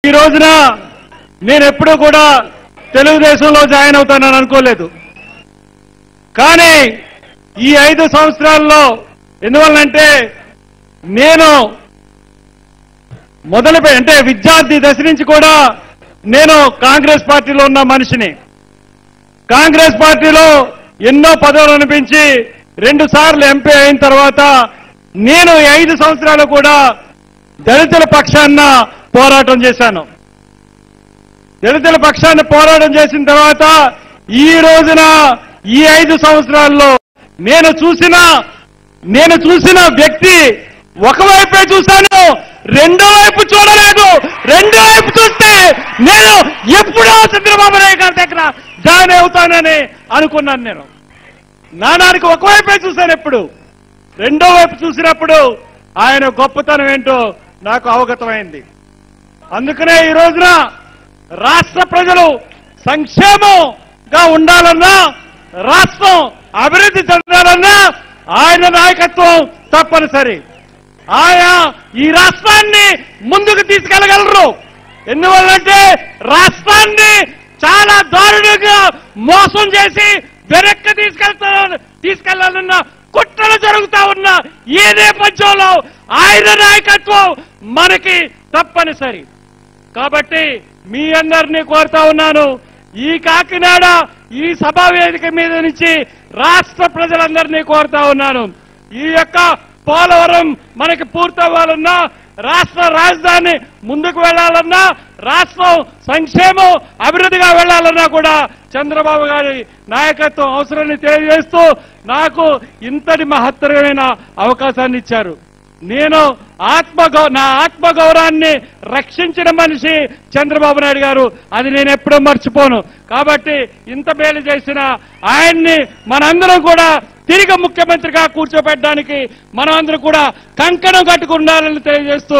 ఈ రోజున నేను ఎప్పుడూ కూడా తెలుగుదేశంలో జాయిన్ అవుతానని అనుకోలేదు. కానీ ఈ 5 సంవత్సరాల్లో ఎందువల్లంటే నేను అంటే విద్యార్థి దశ నుంచి కూడా నేను కాంగ్రెస్ పార్టీలో ఉన్న మనిషిని. కాంగ్రెస్ పార్టీలో ఎన్నో పదవులు అనిపించి 2 సార్లు ఎంపీ అయిన తర్వాత నేను 5 సంవత్సరాలు కూడా దళితుల పక్షాన పోరాటం చేశాను. దళితుల పక్షాన పోరాటం చేసిన తర్వాత ఈ రోజున ఈ 5 సంవత్సరాల్లో నేను చూసిన వ్యక్తి ఒకవైపే చూశాను, రెండో వైపు చూడలేదు. రెండో వైపు చూస్తే నేను ఎప్పుడో చంద్రబాబు నాయుడు గారి దగ్గర జాయిన్ అవుతానని అనుకున్నాను. నేను నానానికి ఒకవైపే చూశాను. ఎప్పుడు రెండో వైపు చూసినప్పుడు ఆయన గొప్పతనం ఏంటో నాకు అవగతమైంది. అందుకనే ఈ రోజున రాష్ట్ర ప్రజలు సంక్షేమంగా ఉండాలన్నా, రాష్ట్రం అభివృద్ధి చెందాలన్నా ఆయన నాయకత్వం తప్పనిసరి. ఆయన ఈ రాష్ట్రాన్ని ముందుకు తీసుకెళ్లగలరు. ఎందువల్లంటే రాష్ట్రాన్ని చాలా దారుణంగా మోసం చేసి వెనక్కి తీసుకెళ్లాలన్న కుట్రలు జరుగుతా ఉన్న ఈ నేపథ్యంలో ఆయన నాయకత్వం మనకి తప్పనిసరి. కాబట్టి మీ అందరినీ కోరుతా ఉన్నాను, ఈ కాకినాడ ఈ సభా వేదిక మీద నుంచి రాష్ట్ర ప్రజలందరినీ కోరుతా ఉన్నాను, ఈ యొక్క పోలవరం మనకి పూర్తవ్వాలన్నా, రాష్ట్ర రాజధాని ముందుకు వెళ్లాలన్నా, రాష్ట్రం సంక్షేమం అభివృద్ధిగా వెళ్లాలన్నా కూడా చంద్రబాబు గారి నాయకత్వం అవసరాన్ని తెలియజేస్తూ నాకు ఇంతటి మహత్తరమైన అవకాశాన్ని ఇచ్చారు. నేను నా ఆత్మగౌరవాన్ని రక్షించిన మనిషి చంద్రబాబు నాయుడు గారు. అది నేను ఎప్పుడూ మర్చిపోను. కాబట్టి ఇంత మేలు చేసిన ఆయన్ని మనందరం కూడా తిరిగి ముఖ్యమంత్రిగా కూర్చోబెట్టడానికి మనమందరం కూడా కంకణం కట్టుకుండాలని తెలియజేస్తూ